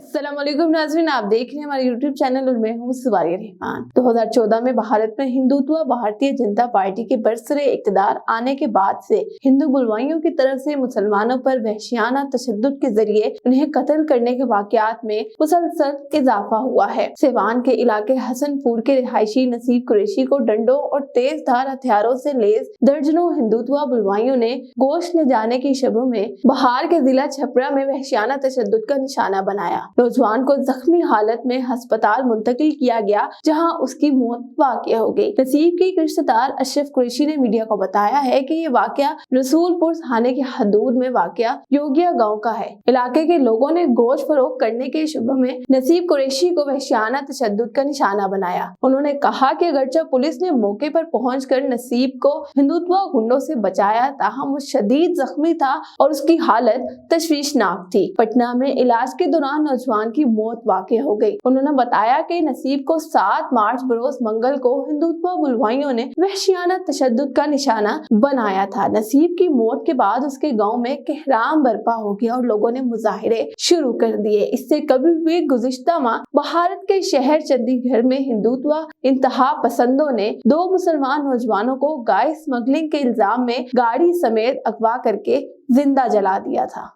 अस्सलाम वालेकुम नाज़रीन, आप देख रहे हैं हमारे YouTube चैनल और मैं हूँ सुवारिया रहमान। 2014 में भारत में हिंदुत्व भारतीय जनता पार्टी के बरसरे इक़्तिदार आने के बाद से हिंदू बुलवाइयों की तरफ से मुसलमानों पर वहशियाना तशद्दुद के जरिए उन्हें कत्ल करने के वाक़यात में मुसलसल इजाफा हुआ है। सिवान के इलाके हसनपुर के रिहायशी नसीब कुरैशी को डंडों और तेज धार हथियारों से लैस दर्जनों हिंदुत्व बुलवाइयों ने गोश्त ले जाने की शबों में बिहार के जिला छपरा में वहशियाना तशद्दुद का निशाना बनाया। नौजवान को जख्मी हालत में अस्पताल मुंतकिल किया गया, जहां उसकी मौत वाक़या हो गई। नसीब के रिश्तेदार अशरफ कुरैशी ने मीडिया को बताया है कि ये वाक़या रसूलपुर थाने के हदूद में वाक़या योगिया गांव का है। इलाके के लोगों ने गोश्त फरोख्त करने के शुबे में नसीब कुरैशी को वहशियाना तशद्दुद का निशाना बनाया। उन्होंने कहा कि अगरचे पुलिस ने मौके पर पहुंचकर नसीब को हिंदुत्व गुंडों से बचाया, ताहम वो शदीद जख्मी था और उसकी हालत तशवीशनाक थी। पटना में इलाज के दौरान नौजवान की मौत वाक़या हो गई। उन्होंने बताया कि नसीब को 7 मार्च बरोज मंगल को हिंदुत्व बुलवाइयों ने वहशियाना तशद्दुद का निशाना बनाया था। नसीब की मौत के बाद उसके गांव में कहराम बर्पा हो गया और लोगों ने मुजाहिरे शुरू कर दिए। इससे कभी भी गुज़िश्ता माह भारत के शहर चंडीगढ़ में हिंदुत्व इंतहा पसंदों ने 2 मुसलमान नौजवानों को गाय स्मगलिंग के इल्जाम में गाड़ी समेत अगवा करके जिंदा जला दिया था।